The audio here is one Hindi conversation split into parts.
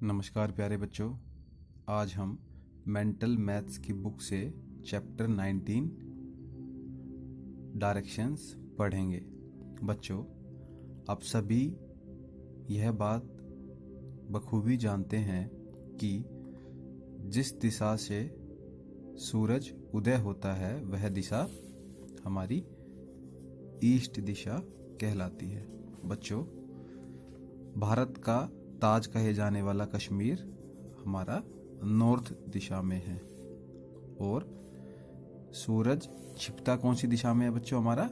नमस्कार प्यारे बच्चों, आज हम मेंटल मैथ्स की बुक से चैप्टर 19 डायरेक्शंस पढ़ेंगे। बच्चों, आप सभी यह बात बखूबी जानते हैं कि जिस दिशा से सूरज उदय होता है वह दिशा हमारी ईस्ट दिशा कहलाती है। बच्चों, भारत का ताज कहे जाने वाला कश्मीर हमारा नॉर्थ दिशा में है और सूरज छिपता कौन सी दिशा में है बच्चों? हमारा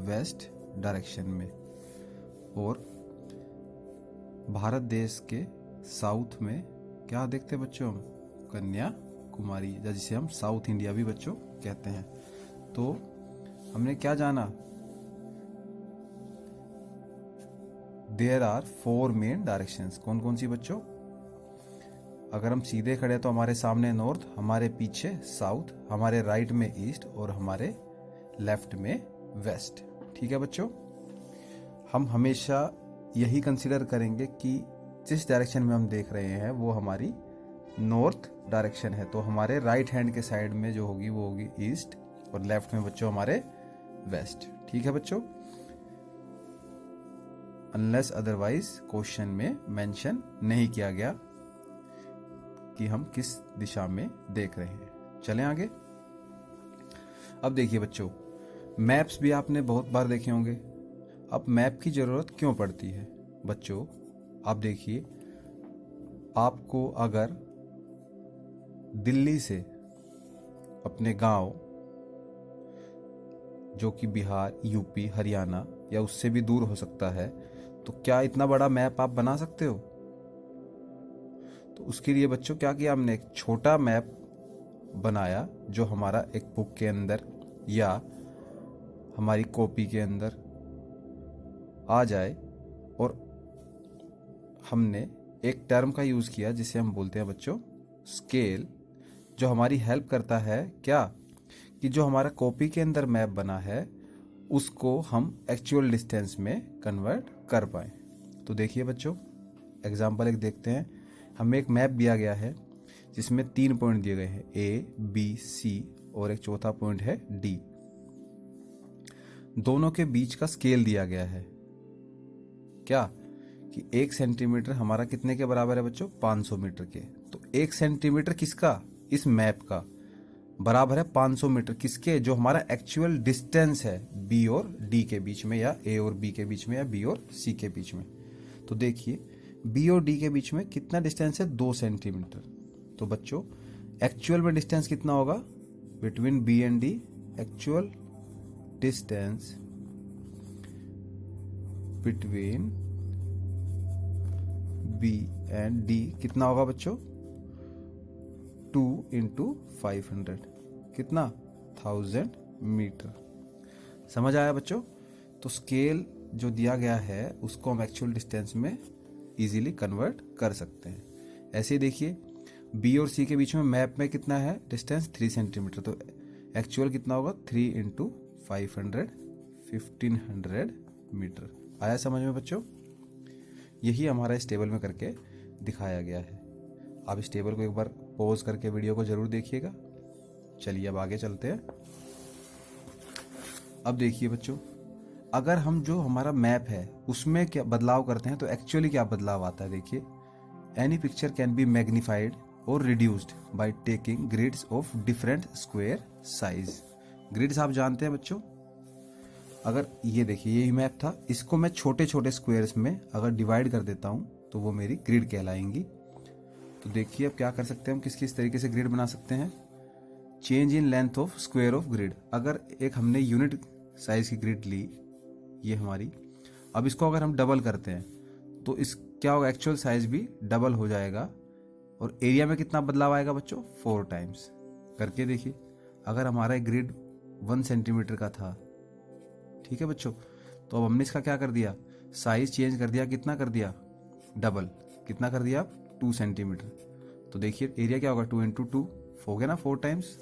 वेस्ट डायरेक्शन में। और भारत देश के साउथ में क्या देखते हैं बच्चों? हम कन्याकुमारी, जिसे हम साउथ इंडिया भी बच्चों कहते हैं। तो हमने क्या जाना? There are 4 main directions. कौन कौन सी बच्चों? अगर हम सीधे खड़े तो हमारे सामने नॉर्थ, हमारे पीछे साउथ, हमारे राइट में ईस्ट और हमारे लेफ्ट में वेस्ट। ठीक है बच्चों, हम हमेशा यही कंसीडर करेंगे कि जिस डायरेक्शन में हम देख रहे हैं वो हमारी नॉर्थ डायरेक्शन है, तो हमारे राइट हैंड के साइड में जो होगी वो होगी ईस्ट और लेफ्ट में बच्चों हमारे वेस्ट। ठीक है बच्चों, अनलेस अदरवाइज क्वेश्चन में मेंशन नहीं किया गया कि हम किस दिशा में देख रहे हैं। चलें आगे। अब देखिए बच्चों, मैप्स भी आपने बहुत बार देखे होंगे। अब मैप की जरूरत क्यों पड़ती है बच्चों? आप देखिए, आपको अगर दिल्ली से अपने गांव, जो कि बिहार, यूपी, हरियाणा या उससे भी दूर हो सकता है, तो क्या इतना बड़ा मैप आप बना सकते हो? तो उसके लिए बच्चों क्या किया हमने? एक छोटा मैप बनाया जो हमारा एक बुक के अंदर या हमारी कॉपी के अंदर आ जाए। और हमने एक टर्म का यूज किया जिसे हम बोलते हैं बच्चों स्केल, जो हमारी हेल्प करता है क्या कि जो हमारा कॉपी के अंदर मैप बना है उसको हम एक्चुअल डिस्टेंस में कन्वर्ट कर पाए। तो देखिए बच्चों, एग्जाम्पल एक देखते हैं। हमें एक मैप दिया गया है जिसमें 3 पॉइंट दिए गए हैं, ए, बी, सी और एक चौथा पॉइंट है डी। दोनों के बीच का स्केल दिया गया है क्या कि 1 सेंटीमीटर हमारा कितने के बराबर है बच्चों? 500 मीटर के। तो 1 सेंटीमीटर किसका? इस मैप का बराबर है 500 मीटर किसके? जो हमारा एक्चुअल डिस्टेंस है बी और डी के बीच में, या ए और बी के बीच में, या बी और सी के बीच में। तो देखिए, बी और डी के बीच में कितना डिस्टेंस है? 2 सेंटीमीटर। तो बच्चों एक्चुअल में डिस्टेंस कितना होगा between B and D? Actual distance between B and D कितना होगा बच्चों? 2 × 500 कितना? 1000 मीटर। समझ आया बच्चों? तो स्केल जो दिया गया है उसको हम एक्चुअल डिस्टेंस में इजीली कन्वर्ट कर सकते हैं। ऐसे ही देखिए, बी और सी के बीच में मैप में कितना है डिस्टेंस? 3 सेंटीमीटर। तो एक्चुअल कितना होगा? 3 × 500 1500 मीटर। आया समझ में बच्चों? यही हमारा इस टेबल में करके दिखाया गया है। आप इस टेबल को एक बार पॉज करके वीडियो को जरूर देखिएगा। चलिए अब आगे चलते हैं। अब देखिए बच्चों, अगर हम जो हमारा मैप है उसमें क्या बदलाव करते हैं तो एक्चुअली क्या बदलाव आता है? देखिए, any picture can be magnified और reduced by taking grids of different square size. Grids आप जानते हैं बच्चों। अगर ये देखिए, यही मैप था, इसको मैं छोटे छोटे स्क्वायर्स में अगर डिवाइड कर देता हूं तो वो मेरी ग्रिड कहलाएंगी। तो देखिए अब क्या कर सकते हैं हम, किस किस तरीके से ग्रिड बना सकते हैं। Change in length of square of grid. अगर एक हमने यूनिट साइज की ग्रिड ली, ये हमारी, अब इसको अगर हम डबल करते हैं तो इस क्या होगा? एक्चुअल साइज भी डबल हो जाएगा। और एरिया में कितना बदलाव आएगा बच्चों? 4 टाइम्स। करके देखिए, अगर हमारा एक ग्रिड 1 सेंटीमीटर का था, ठीक है बच्चों, तो अब हमने इसका क्या कर दिया? साइज चेंज कर दिया। कितना कर दिया? डबल। कितना कर दिया? 2 सेंटीमीटर। तो देखिए एरिया क्या होगा? 2 × 2 हो गया ना, 4 टाइम्स।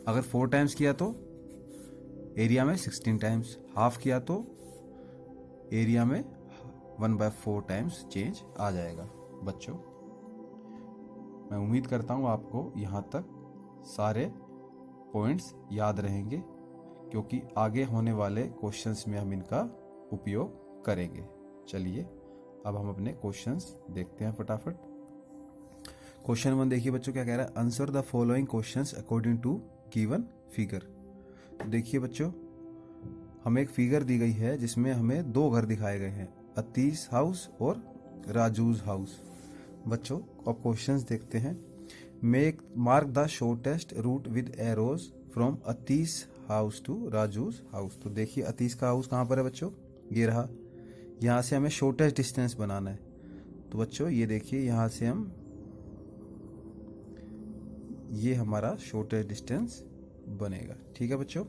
अगर 4 टाइम्स किया तो एरिया में 16 टाइम्स, हाफ किया तो एरिया में 1/4 टाइम्स चेंज आ जाएगा। बच्चों, मैं उम्मीद करता हूँ आपको यहाँ तक सारे पॉइंट्स याद रहेंगे, क्योंकि आगे होने वाले क्वेश्चंस में हम इनका उपयोग करेंगे। चलिए अब हम अपने क्वेश्चंस देखते हैं फटाफट। क्वेश्चन 1 देखिए बच्चों, क्या कह रहा है, answer the following questions according to given figure. तो देखिए बच्चों, हमें एक फिगर दी गई है जिसमें हमें 2 घर दिखाए गए हैं, अतीश हाउस और राजूज हाउस। बच्चों अब क्वेश्चंस देखते हैं। Make mark the shortest route with arrows from Atish house to Raju's house. तो देखिए अतीश का हाउस कहाँ पर है बच्चों, ये रहा। यहाँ से हमें शॉर्टेस्ट डिस्टेंस बनाना है। तो बच्चों ये देखिए, यहाँ से हम, ये हमारा शॉर्टेस्ट डिस्टेंस बनेगा। ठीक है बच्चों।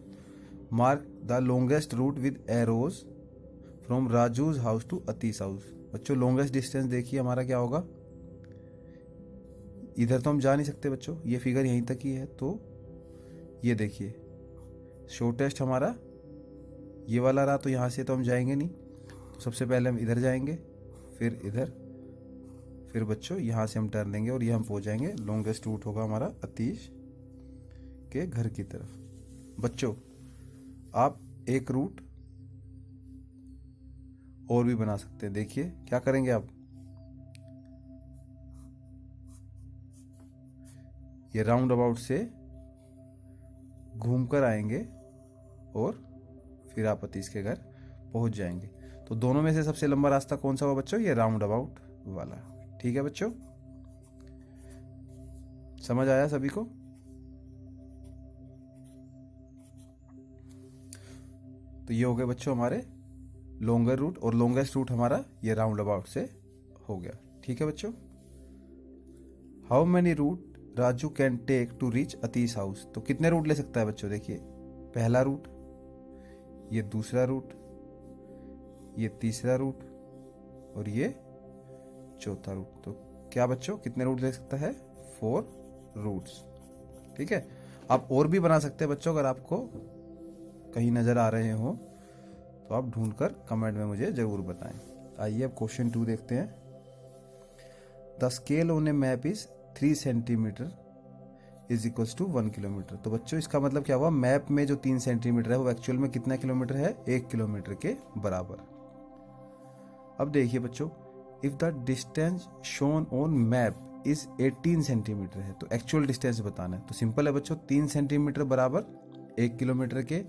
Mark the longest route with arrows from Raju's house to Atish house. बच्चों लॉन्गेस्ट डिस्टेंस देखिए हमारा क्या होगा, इधर तो हम जा नहीं सकते बच्चों, ये फिगर यहीं तक ही है। तो ये देखिए शॉर्टेस्ट हमारा ये वाला रहा, तो यहाँ से तो हम जाएंगे नहीं। तो सबसे पहले हम इधर जाएंगे, फिर इधर, फिर बच्चों यहाँ से हम टर्न लेंगे और ये हम पहुँच जाएंगे। लॉन्गेस्ट रूट होगा हमारा अतीश के घर की तरफ। बच्चों आप एक रूट और भी बना सकते हैं। देखिए क्या करेंगे आप, ये राउंड अबाउट से घूमकर आएंगे और फिर आप अतीश के घर पहुंच जाएंगे। तो दोनों में से सबसे लंबा रास्ता कौन सा हुआ बच्चों, ये राउंड अबाउट वाला। ठीक है बच्चों, समझ आया सभी को। तो ये हो गए बच्चों हमारे लॉन्गर रूट, और लॉन्गेस्ट रूट हमारा ये राउंड अबाउट से हो गया। ठीक है बच्चों। How many route Raju can take to reach Atish house. तो कितने रूट ले सकता है बच्चों, देखिए पहला रूट, ये दूसरा रूट, ये तीसरा रूट और ये चौथा रूट। तो क्या बच्चों कितने रूट ले सकता है, 4 रूट्स। ठीक है। आप और भी बना सकते हैं बच्चों, अगर आपको कहीं नजर आ रहे हो तो आप ढूंढकर कमेंट में मुझे जरूर बताएं। आइए अब क्वेश्चन 2 देखते हैं। The scale on a map is 3 centimeter is equals to 1 kilometer. तो बच्चों इसका मतलब क्या हुआ, मैप में जो 3 सेंटीमीटर है वो एक्चुअल में कितना किलोमीटर है, 1 किलोमीटर के बराबर। अब देखिए बच्चों, if the distance shown on map is 18 centimetre है, तो एक्चुअल डिस्टेंस बताना है। तो सिंपल है बच्चों, 3 सेंटीमीटर बराबर 1 किलोमीटर के,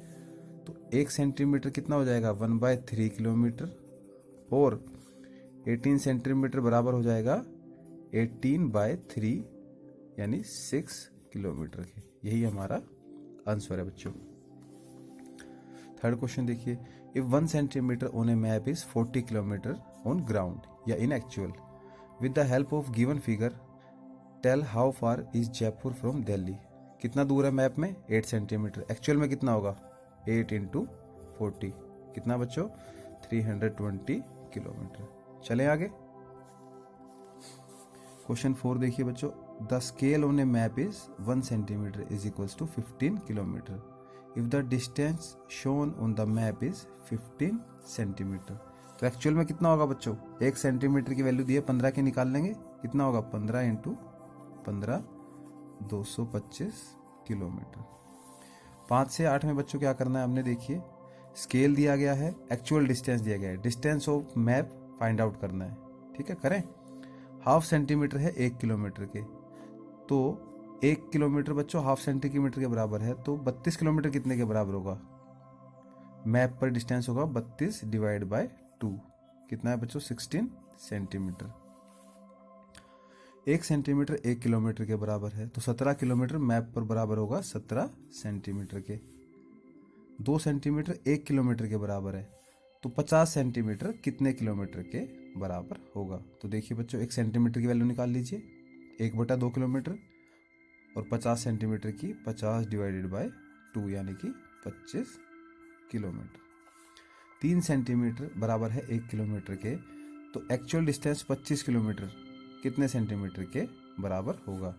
तो 1 सेंटीमीटर कितना हो जाएगा, 1/3 किलोमीटर, और 18 सेंटीमीटर बराबर हो जाएगा 18/3 यानी 6 किलोमीटर के। यही हमारा आंसर है बच्चों। थर्ड क्वेश्चन देखिए, if 1 centimetre on a map is 40 kilometre on ground या in actual, with the help of given figure tell how far is Jaipur from Delhi. कितना दूर है मैप में, 8 सेंटीमीटर, एक्चुअल में कितना होगा, 8 × 40, कितना बच्चों, 320 किलोमीटर। चलें आगे। क्वेश्चन 4 देखिए बच्चों, the scale on a map is 1 centimeter is equals to 15 kilometer if the distance shown on the map is 15 centimeter. तो एक्चुअल में कितना होगा बच्चों, 1 सेंटीमीटर की वैल्यू दी है 15 के, निकाल लेंगे कितना होगा, 15 × 15 225 किलोमीटर। 5 से 8 में बच्चों क्या करना है हमने, देखिए स्केल दिया गया है, एक्चुअल डिस्टेंस दिया गया है, distance of map find out करना है। ठीक है, करें। हाफ सेंटीमीटर है 1 किलोमीटर के, तो 1 किलोमीटर बच्चों हाफ सेंटीमीटर के बराबर है, तो 32 किलोमीटर कितने के बराबर होगा, मैप पर डिस्टेंस होगा 32 / 2, कितना है बच्चों, 16 सेंटीमीटर। 1 सेंटीमीटर 1 किलोमीटर के बराबर है, तो 17 किलोमीटर मैप पर बराबर होगा 17 सेंटीमीटर के। 2 सेंटीमीटर 1 किलोमीटर के बराबर है, तो 50 सेंटीमीटर कितने किलोमीटर के बराबर होगा। तो देखिए बच्चों, 1 सेंटीमीटर की वैल्यू निकाल लीजिए, 1/2 किलोमीटर, और 50 सेंटीमीटर की 50 / 2 यानी कि 25 किलोमीटर। 3 सेंटीमीटर बराबर है 1 किलोमीटर के, तो एक्चुअल डिस्टेंस 25 किलोमीटर कितने सेंटीमीटर के बराबर होगा।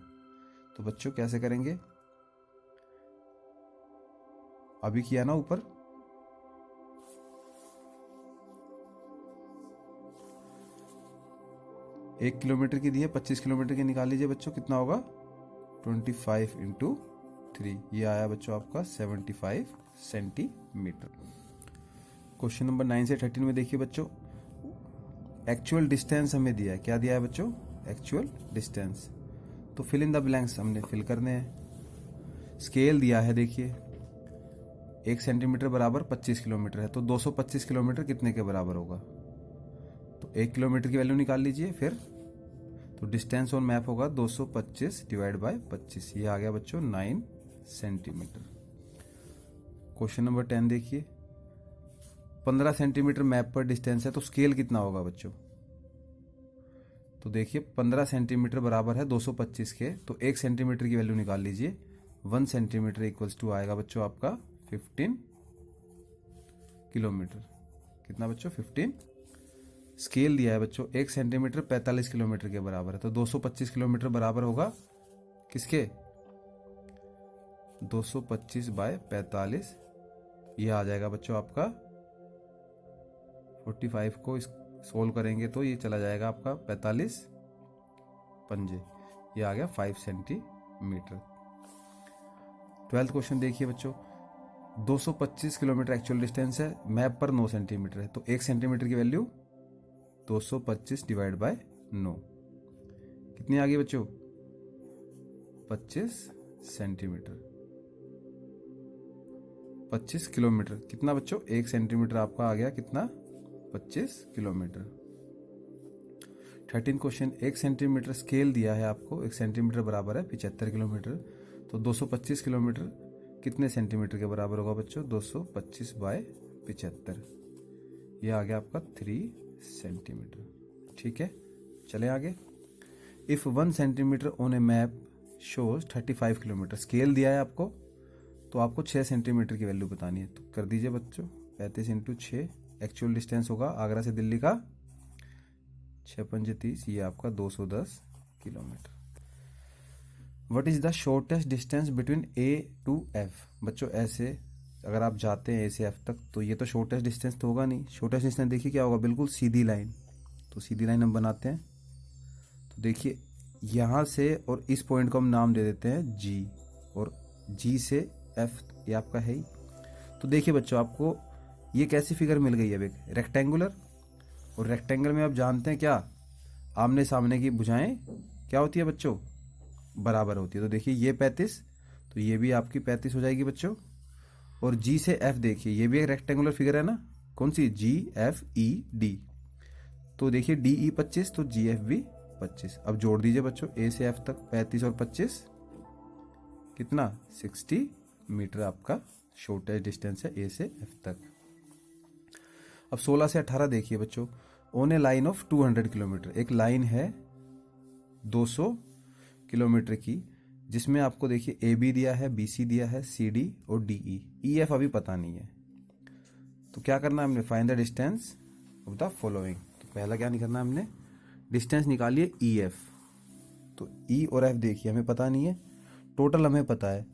तो बच्चों कैसे करेंगे, अभी किया ना ऊपर, 1 किलोमीटर की दी है, 25 किलोमीटर की निकाल लीजिए बच्चों, कितना होगा 25 इंटू 3, ये आया बच्चों आपका 75 सेंटीमीटर। क्वेश्चन नंबर 9 से 13 में देखिए बच्चों, एक्चुअल डिस्टेंस हमें दिया है, क्या दिया है बच्चों, एक्चुअल डिस्टेंस। तो फिल इन द ब्लैंक्स हमने फिल करने हैं। स्केल दिया है देखिए, 1 सेंटीमीटर बराबर 25 किलोमीटर है, तो 225 किलोमीटर कितने के बराबर होगा, तो 1 किलोमीटर की वैल्यू निकाल लीजिए फिर। तो डिस्टेंस ऑन मैप होगा 225 डिवाइड बाय 25, ये आ गया बच्चों 9 सेंटीमीटर। क्वेश्चन नंबर 10 देखिए, 15 सेंटीमीटर मैप पर डिस्टेंस है, तो स्केल कितना होगा बच्चों। तो देखिए 15 सेंटीमीटर बराबर है 225 के, तो 1 सेंटीमीटर की वैल्यू निकाल लीजिए। 1 सेंटीमीटर इक्वल्स टू आएगा बच्चों आपका 15 किलोमीटर। कितना बच्चों, 15। स्केल दिया है बच्चों, 1 सेंटीमीटर 45 किलोमीटर के बराबर है, तो 225 किलोमीटर बराबर होगा किसके, 225 बाय 45, ये आ जाएगा बच्चों आपका 45 को सोल्व करेंगे तो ये चला जाएगा आपका 45 पंजे, ये आ गया 5 सेंटीमीटर। 12th क्वेश्चन देखिए बच्चों, 225 किलोमीटर एक्चुअल डिस्टेंस है, मैप पर 9 सेंटीमीटर है, तो 1 सेंटीमीटर की वैल्यू 225 डिवाइड बाय 9, कितनी आ गई बच्चों, 25 सेंटीमीटर। 25 किलोमीटर कितना बच्चों, 1 सेंटीमीटर आपका आ गया कितना, 25 किलोमीटर। 13 क्वेश्चन, 1 सेंटीमीटर स्केल दिया है आपको, 1 सेंटीमीटर बराबर है 75 किलोमीटर, तो 225 किलोमीटर कितने सेंटीमीटर के बराबर होगा बच्चों, 225 बाय 75, ये आ गया आपका 3 सेंटीमीटर। ठीक है, चले आगे। If 1 centimetre on a map shows 35 kilometre, scale दिया है आपको, तो आपको 6 सेंटीमीटर की वैल्यू बतानी है, तो कर दीजिए बच्चों 35 इंटू 6, एक्चुअल डिस्टेंस होगा आगरा से दिल्ली का 6 पंजे 30, ये आपका 210 kilometer. What is the shortest distance between A to F, बच्चों ऐसे अगर आप जाते हैं ए से एफ तक, तो ये तो शॉर्टेस्ट डिस्टेंस तो होगा नहीं, शॉर्टेस्ट डिस्टेंस देखिए क्या होगा, बिल्कुल सीधी लाइन, तो सीधी लाइन हम बनाते हैं। तो देखिए यहां से और इस पॉइंट को हम नाम दे देते हैं जी, और जी से एफ ये आपका है ही। तो देखिए बच्चों आपको ये कैसी फिगर मिल गई है, एक रेक्टेंगुलर, और रेक्टेंगल में आप जानते हैं क्या, आमने सामने की भुजाएं क्या होती है बच्चों, बराबर होती है। तो देखिए ये 35, तो ये भी आपकी 35 हो जाएगी बच्चों। और जी से एफ देखिए, ये भी एक रेक्टेंगुलर फिगर है ना, कौन सी, जी एफ ई डी, तो देखिए डी ई 25, तो जी एफ भी 25। अब जोड़ दीजिए बच्चों, ए से एफ तक 35 और 25 कितना, 60 मीटर आपका शॉर्टेस्ट डिस्टेंस है ए से एफ तक। अब 16 से 18 देखिए बच्चों, on A line of 200 kilometre, एक लाइन है 200 किलोमीटर की, जिसमें आपको देखिए ए बी दिया है, बी सी दिया है, सी डी और डी ई एफ अभी पता नहीं है। तो क्या करना है हमने, find the distance of the following. तो पहला क्या निकालना है हमने, डिस्टेंस निकालिए ई एफ। तो ई और एफ देखिए हमें पता नहीं है, टोटल हमें पता है,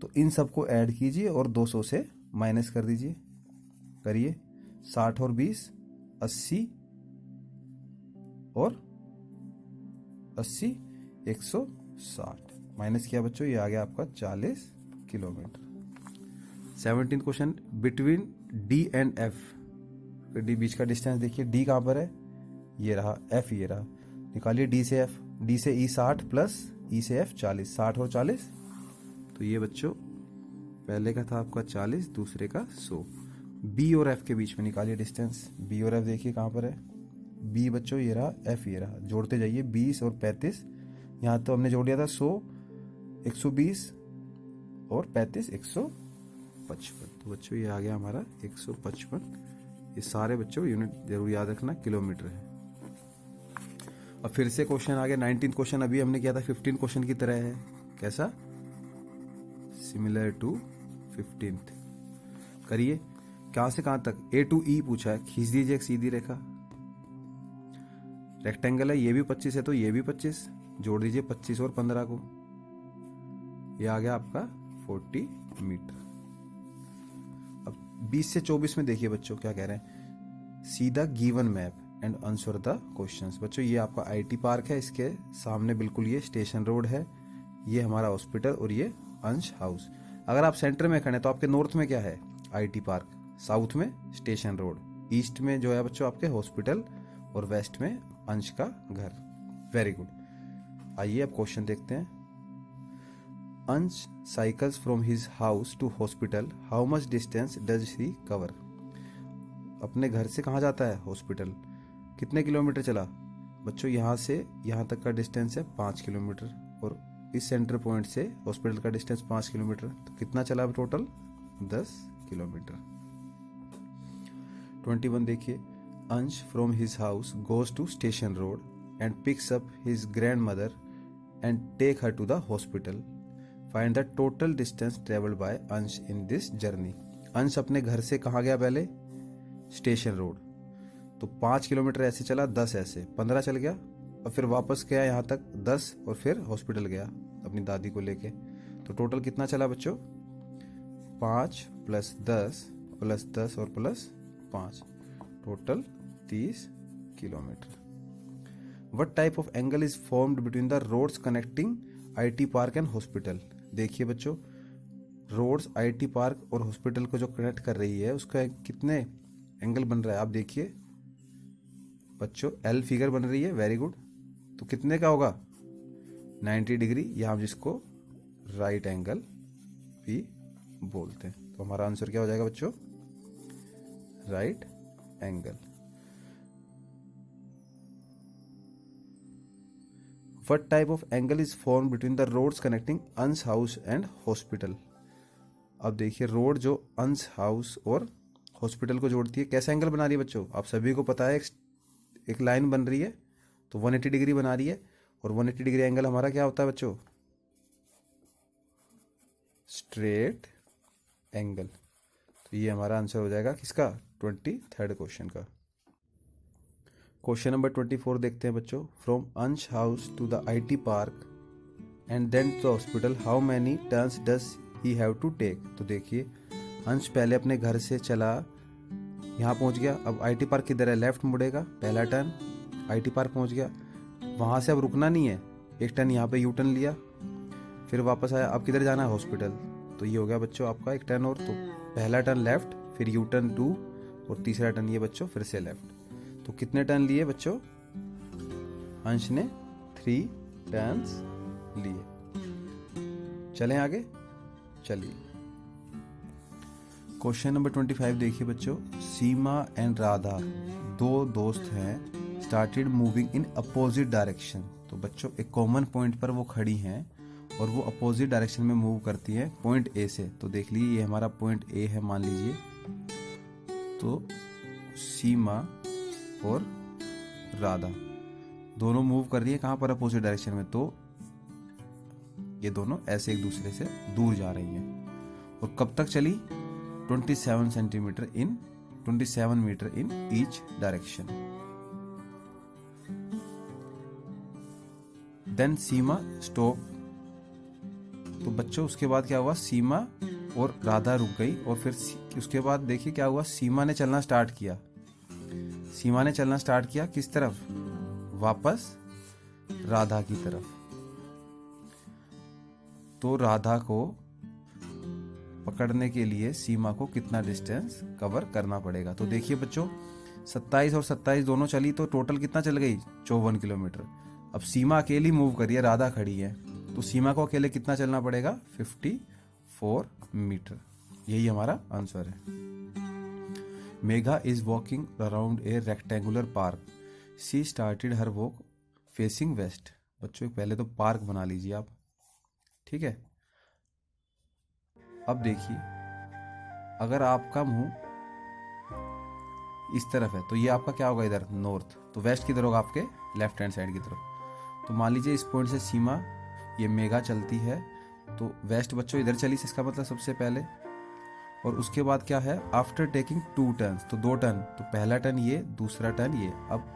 तो इन सबको ऐड कीजिए और 200 से माइनस कर दीजिए। करिए, 60 और 20 80 और 80 160, माइनस किया बच्चों, ये आ गया आपका 40 kilometre. 17 question, between D and F, D बीच का डिस्टेंस देखिए, डी कहां पर है, ये रहा, एफ ये रहा, निकालिए डी से एफ, डी से ई 60 प्लस ई से एफ 40, 60 और 40, तो ये बच्चों पहले का था आपका 40, दूसरे का 100। बी और एफ के बीच में निकालिए डिस्टेंस, बी और एफ देखिए कहां पर है, बी बच्चों ये रहा, एफ ये रहा, जोड़ते जाइए 20 और 35, यहाँ तो हमने जोड़ दिया था 100 120 और 35 155, तो बच्चों ये आ गया हमारा 155। ये सारे बच्चों यूनिट जरूर याद रखना, किलोमीटर है। अब फिर से क्वेश्चन आ गया 19 क्वेश्चन, अभी हमने किया था 15 क्वेश्चन की तरह है, कैसा, सिमिलर टू 15th। करिए, कहां से कहां तक, ए टू ई पूछा है, खींच दीजिए एक सीधी रेखा, रेक्टेंगल है, ये भी 25 है तो ये भी 25, जोड़ दीजिए 25 और 15 को, ये आ गया आपका 40 मीटर। अब 20 से 24 में देखिए बच्चों क्या कह रहे हैं, see the given map and answer the questions. बच्चों ये आपका आईटी पार्क है, इसके सामने बिल्कुल ये स्टेशन रोड है, ये हमारा हॉस्पिटल और ये अंश हाउस। अगर आप सेंटर में खड़े तो आपके नॉर्थ में क्या है, आईटी पार्क, साउथ में स्टेशन रोड, ईस्ट में जो है बच्चों आपके हॉस्पिटल और वेस्ट में अंश का घर। Very good. आइए अब क्वेश्चन देखते हैं। Ansh cycles from his house to hospital, how much distance does he cover. अपने घर से कहाँ जाता है, हॉस्पिटल, कितने किलोमीटर चला बच्चों, यहाँ से यहाँ तक का डिस्टेंस है 5 किलोमीटर, और इस सेंटर पॉइंट से हॉस्पिटल का डिस्टेंस 5 किलोमीटर, तो कितना चला टोटल, 10 किलोमीटर। 21 देखिए, Ansh from his house goes to station road and picks up his grandmother and take her to the hospital, find the total distance travelled by Ansh in this journey. अंश अपने घर से कहाँ गया, पहले स्टेशन रोड, तो 5 किलोमीटर ऐसे चला, 10 ऐसे 15 चल गया, और फिर वापस गया यहाँ तक 10, और फिर हॉस्पिटल गया अपनी दादी को लेके, तो टोटल कितना चला बच्चों, 5 + 10 + 10 और +5, total 30 kilometre. What type of angle is formed between the roads connecting IT park and hospital. देखिए बच्चों, रोड्स IT पार्क और हॉस्पिटल को जो कनेक्ट कर रही है उसका कितने एंगल बन रहा है, आप देखिए बच्चों, L फिगर बन रही है, वेरी गुड, तो कितने का होगा, 90 डिग्री, या हम जिसको राइट एंगल भी बोलते हैं। तो हमारा आंसर क्या हो जाएगा बच्चों, right angle. What type of angle is formed between the roads connecting अंश हाउस एंड हॉस्पिटल। अब देखिए, रोड जो अंश हाउस और हॉस्पिटल को जोड़ती है कैसा एंगल बना रही है बच्चों, आप सभी को पता है, एक लाइन बन रही है तो 180 डिग्री बना रही है, और 180 डिग्री एंगल हमारा क्या होता है बच्चों, स्ट्रेट एंगल। तो ये हमारा आंसर हो जाएगा किसका, 23rd क्वेश्चन का। क्वेश्चन नंबर 24 देखते हैं बच्चों। From Ansh house to the IT park and then to the hospital, how many turns does he have to take. तो देखिए, अंश पहले अपने घर से चला, यहाँ पहुँच गया, अब IT पार्क किधर है, लेफ्ट मुड़ेगा, पहला टर्न IT पार्क पहुँच गया, वहाँ से अब रुकना नहीं है, एक टर्न यहाँ पे यू टर्न लिया, फिर वापस आया, अब किधर जाना है, हॉस्पिटल। तो ये हो गया बच्चों आपका एक टर्न, और तो पहला टर्न लेफ्ट, फिर यू टर्न 2, और तीसरा टर्न ये बच्चों फिर से लेफ्ट। तो कितने टर्न लिए बच्चों, अंश ने 3 टर्न्स लिए। चलें आगे, चलिए। क्वेश्चन नंबर 25 देखिए बच्चों। सीमा एंड राधा, 2 दोस्त हैं, started moving in opposite direction. तो बच्चों एक कॉमन पॉइंट पर वो खड़ी हैं और वो अपोजिट डायरेक्शन में मूव करती हैं पॉइंट ए से। तो देख लीजिए, ये हमारा पॉइंट ए है मान लीजिए, तो सीमा और राधा दोनों मूव कर रही है कहाँ पर, अपोजिट डायरेक्शन में, तो ये दोनों ऐसे एक दूसरे से दूर जा रही हैं। और कब तक चली, 27 meter in each direction. Then Seema stop. तो बच्चों उसके बाद क्या हुआ, सीमा और राधा रुक गई, और फिर उसके बाद देखिए क्या हुआ, सीमा ने चलना स्टार्ट किया। सीमा ने चलना स्टार्ट किया किस तरफ, वापस राधा की तरफ। तो राधा को पकड़ने के लिए सीमा को कितना डिस्टेंस कवर करना पड़ेगा। तो देखिए बच्चों, 27 और 27 दोनों चली, तो टोटल कितना चल गई, 54 किलोमीटर। अब सीमा अकेली मूव करी है, राधा खड़ी है, तो सीमा को अकेले कितना चलना पड़ेगा, 54 मीटर। यही हमारा आंसर है। Megha is walking around A rectangular park, she started her walk facing west. बच्चों पहले तो पार्क बना लीजिए आप, ठीक है। अब देखिए, अगर आपका मुंह इस तरफ है तो ये आपका क्या होगा, इधर नॉर्थ, तो वेस्ट किधर होगा, आपके लेफ्ट हैंड साइड की तरफ। तो मान लीजिए इस पॉइंट से सीमा, ये मेघा चलती है, तो वेस्ट बच्चों इधर चली, इसका मतलब सबसे पहले। और उसके बाद क्या है, आफ्टर टेकिंग 2 टर्न्स, तो 2 टर्न, तो पहला टर्न ये, दूसरा टर्न ये। अब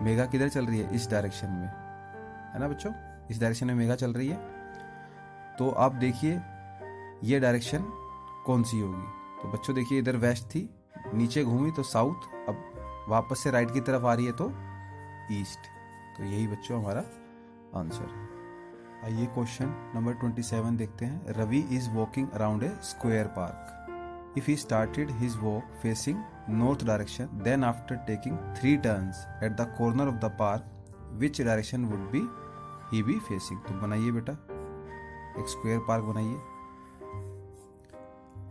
मेघा किधर चल रही है, इस डायरेक्शन में, है ना बच्चों, इस डायरेक्शन में मेघा चल रही है। तो आप देखिए ये डायरेक्शन कौन सी होगी। तो बच्चों देखिए, इधर वेस्ट थी, नीचे घूमी तो साउथ, अब वापस से राइट की तरफ आ रही है तो ईस्ट। तो यही बच्चों हमारा आंसर है। आइए क्वेश्चन नंबर 27 देखते हैं। Ravi is walking around a square park. If he started his walk facing north direction, then after taking 3 turns at the corner of the park, which direction would be he be facing. तो बनाइए बेटा, एक स्क्वायर पार्क बनाइए।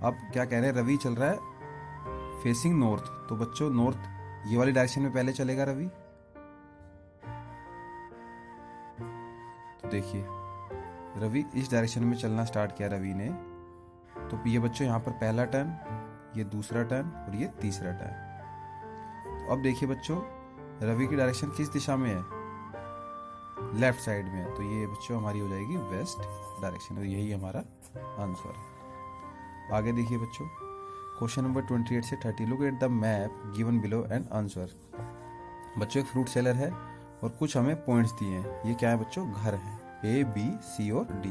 अब क्या कह रहे हैं, रवि चल रहा है फेसिंग नॉर्थ, तो बच्चों नॉर्थ ये वाली डायरेक्शन में पहले चलेगा रवि। तो देखिए रवि इस डायरेक्शन में चलना स्टार्ट किया रवि ने, तो ये बच्चों यहाँ पर पहला टर्न, ये दूसरा टर्न और ये तीसरा टर्न। तो अब देखिए बच्चों रवि की डायरेक्शन किस दिशा में है, लेफ्ट साइड में है, तो ये बच्चों हमारी हो जाएगी वेस्ट डायरेक्शन, और यही हमारा आंसर है। आगे देखिए बच्चों क्वेश्चन नंबर 28 से 30। Look at the map given below and answer. बच्चों एक फ्रूट सेलर है और कुछ हमें पॉइंट्स दिए हैं। ये क्या है बच्चों, घर है A, B, C और D।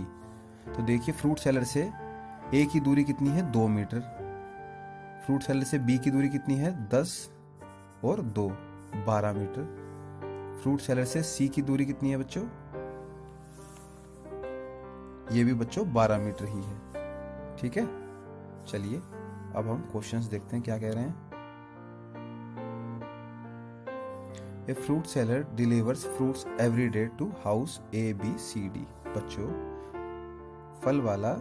तो देखिए फ्रूट सेलर से A की दूरी कितनी है 2 मीटर, फ्रूट सेलर से B की दूरी कितनी है 10 और 2 12 मीटर, फ्रूट सेलर से C की दूरी कितनी है बच्चों, ये भी बच्चों 12 मीटर ही है। ठीक है, चलिए अब हम क्वेश्चंस देखते हैं क्या कह रहे हैं। A fruit seller delivers fruits every day to house A, B, C, D। बच्चों फल वाला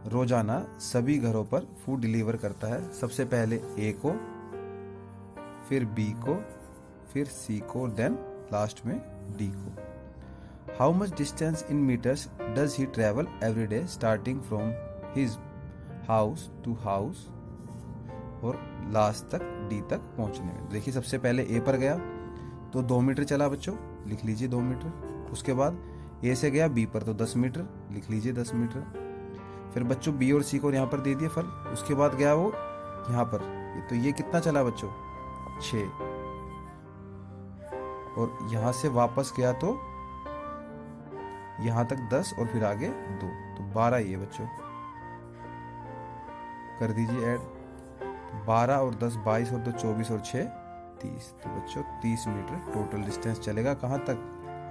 रोजाना सभी घरों पर फूड डिलीवर करता है, सबसे पहले A को, फिर B को, फिर C को, देन लास्ट में D को। How much distance in meters does he travel every day starting from his house to house और लास्ट तक D तक पहुंचने में। देखिए सबसे पहले A पर गया तो 2 मीटर चला बच्चों, लिख लीजिए 2 मीटर। उसके बाद A से गया B पर तो 10 मीटर, लिख लीजिए 10 मीटर। फिर बच्चों B और C को यहाँ पर दे दिए फल। उसके बाद गया वो यहाँ पर, तो ये कितना चला बच्चों 6, और यहाँ से वापस गया तो यहाँ तक 10 और फिर आगे 2, तो 12 ये बच्चों कर दीजिए ऐड। 12 और 10 22 और 2 24 और 6 30, तो बच्चों 30 मीटर टोटल डिस्टेंस चलेगा कहाँ तक,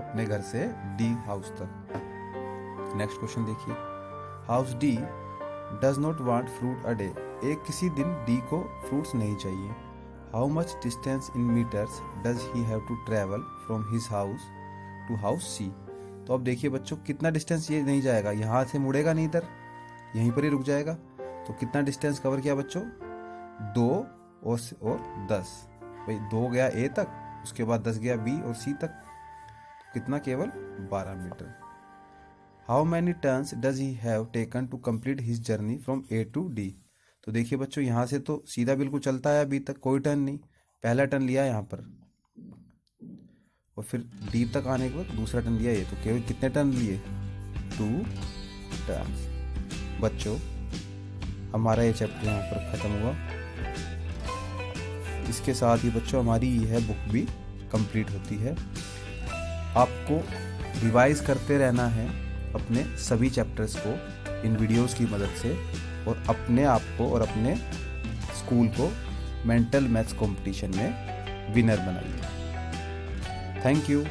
अपने घर से D हाउस तक। नेक्स्ट क्वेश्चन देखिए। House D does not want fruit a day. एक किसी दिन D को फ्रूट्स नहीं चाहिए। How much distance in meters does he have to travel from his house to house C। तो अब देखिए बच्चों कितना डिस्टेंस ये नहीं जाएगा, यहाँ से मुड़ेगा नहीं इधर, यहीं पर ही रुक जाएगा। तो कितना डिस्टेंस कवर किया बच्चों 2 और 10, भाई 2 गया A तक, उसके बाद 10 गया B और C तक, तो कितना केवल 12 meter. How many turns does he have taken to complete his journey from A to D। तो देखिए बच्चों यहाँ से तो सीधा बिल्कुल चलता है अभी तक, कोई टर्न नहीं, पहला टर्न लिया यहाँ पर और फिर D तक आने के बाद दूसरा टर्न लिया, ये तो केवल कितने टर्न लिए 2 टर्न्स। बच्चों हमारा ये चैप्टर यहाँ पर खत्म हुआ। इसके साथ ही बच्चों हमारी यह बुक भी कंप्लीट होती है। आपको रिवाइज करते रहना है अपने सभी चैप्टर्स को इन वीडियोस की मदद से, और अपने आप को और अपने स्कूल को मेंटल मैथ्स कंपटीशन में विनर बनाइए। Thank you.